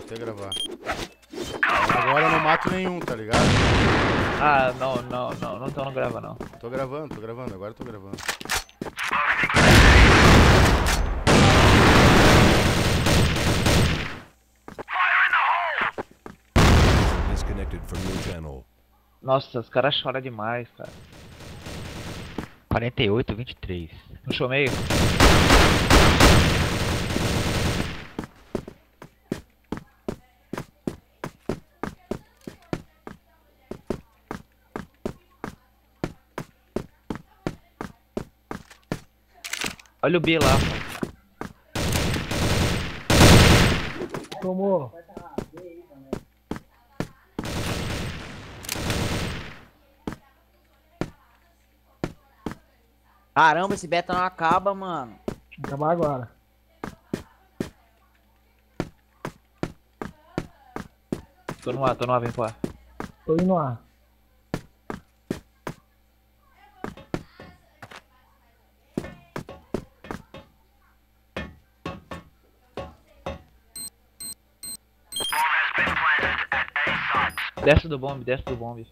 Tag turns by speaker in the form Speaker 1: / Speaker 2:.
Speaker 1: botei a gravar. Agora eu não mato nenhum, tá ligado?
Speaker 2: Ah, não, então não grava não.
Speaker 1: Tô gravando, agora eu tô gravando.
Speaker 3: Disconnected from your channel.
Speaker 2: Nossa, os caras choram demais, cara. 48, 23. Puxou meio? Olha o B lá.
Speaker 4: Tomou.
Speaker 5: Caramba, esse beta não acaba, mano.
Speaker 4: Vou acabar agora.
Speaker 2: Tô no A, vem pro A.
Speaker 4: Tô indo lá.
Speaker 2: Desce do bombe, desce do bombe.